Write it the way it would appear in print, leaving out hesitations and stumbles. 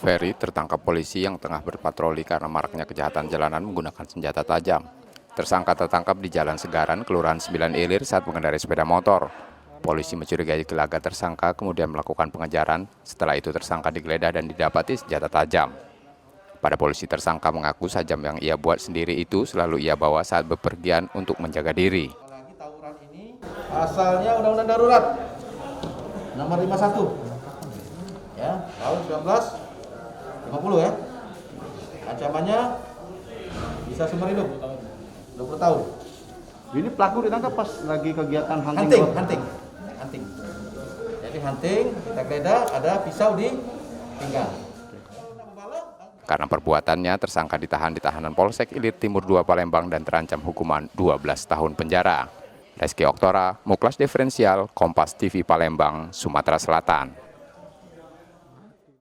Ferry tertangkap polisi yang tengah berpatroli karena maraknya kejahatan jalanan menggunakan senjata tajam. Tersangka tertangkap di Jalan Segaran, Kelurahan 9 Ilir saat mengendarai sepeda motor. Polisi mencurigai gelagat tersangka kemudian melakukan pengejaran. Setelah itu tersangka digeledah dan didapati senjata tajam. Pada polisi tersangka mengaku sajam yang ia buat sendiri itu selalu ia bawa saat bepergian untuk menjaga diri. Lagi tawuran ini asalnya Undang-Undang Darurat nomor 51 ya tahun 1950 ya. Ancamannya bisa seumur hidup 20 tahun. Ini pelaku ditangkap pas lagi kegiatan hunting. Hunting. Jadi hunting, kita geledah ada pisau di pinggang. Karena perbuatannya, tersangka ditahan di tahanan Polsek Ilir Timur 2 Palembang dan terancam hukuman 12 tahun penjara. Reski Oktora, Muklas Diferensial, Kompas TV Palembang, Sumatera Selatan.